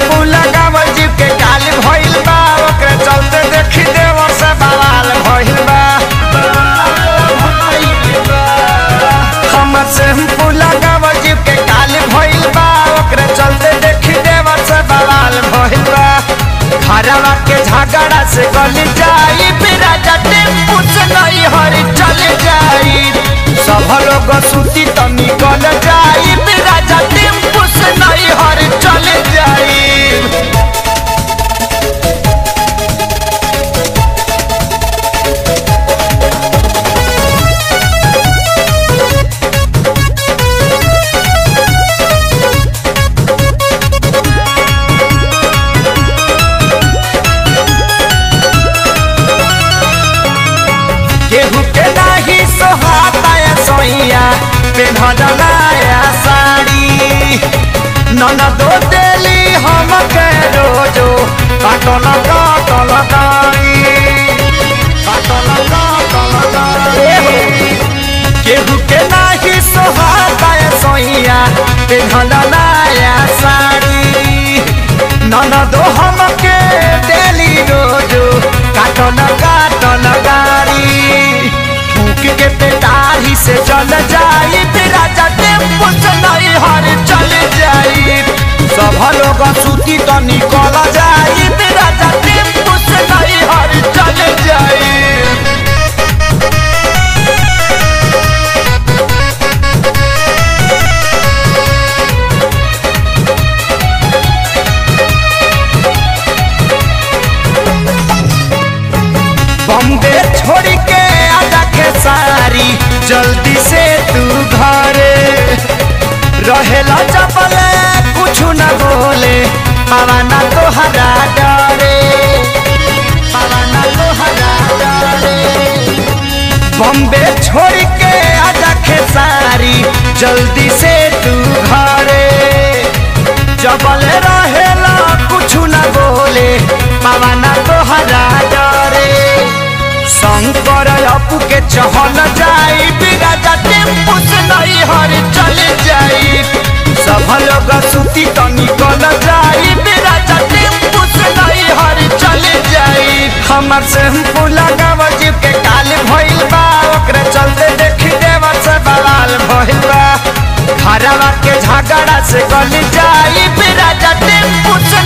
Shampoo लगावल जीव के काल भइल बा, ओकरे चलते देखी देवर से बवाल भइल बा। हमर शैम्पू लगावल जीव के काल भइल बा, ओकरे चलते देखी देवर से बवाल भइल बा। घरवा के झगड़ा से गल जाई, बिराजा टेम्पू से नहीं हरी चल जाई। सब लोग सूती तो निकल जाई, बिराजा टेम्पू से नहीं हरी चल जाई। केहू के नाही सोहाता सोइया पेन्हला साड़ी, ननदो देली हमके रोजो काटल काटल गाड़ी, काटल गाड़ी। केहू के नाही सोहाता सोइया पेन्हला साड़ी, ननदो हमके देली रोजो काटल काटल गाड़ी। फूक के पेटारी से चल जाई, बिराजा टेम्पू से नहीं हर चल जाई। सब लोग सूती तो निकल जाई, बिराजा टेम्पू से नहीं हर चल जाई। बॉम्बे छोड़ के आजा खेसारी, जल्दी से तू घरे रहेला चपले कुछ न बोले, पवाना तोहरा डरे, पवाना तोहरा डरे। बॉम्बे छोड़ के आजा खेसारी, जल्दी से तू घरे जबले रहेला कुछ न बोले, पवाना तोहरा डरे। शंकर अपू के चहल जाई, बिराजा टेम्पू से नहीं हर चल जाई। सब लोग सूती तो निकल जाई, बिराजा टेम्पू से नहीं हर चल जाई। हमर शैम्पू लगावल जीव के काल भइल बा, ओकरे चलते देखी देवर से बवाल भइल बा। घरवा के झगड़ा से गल जाई, बिराजा टेम्पू से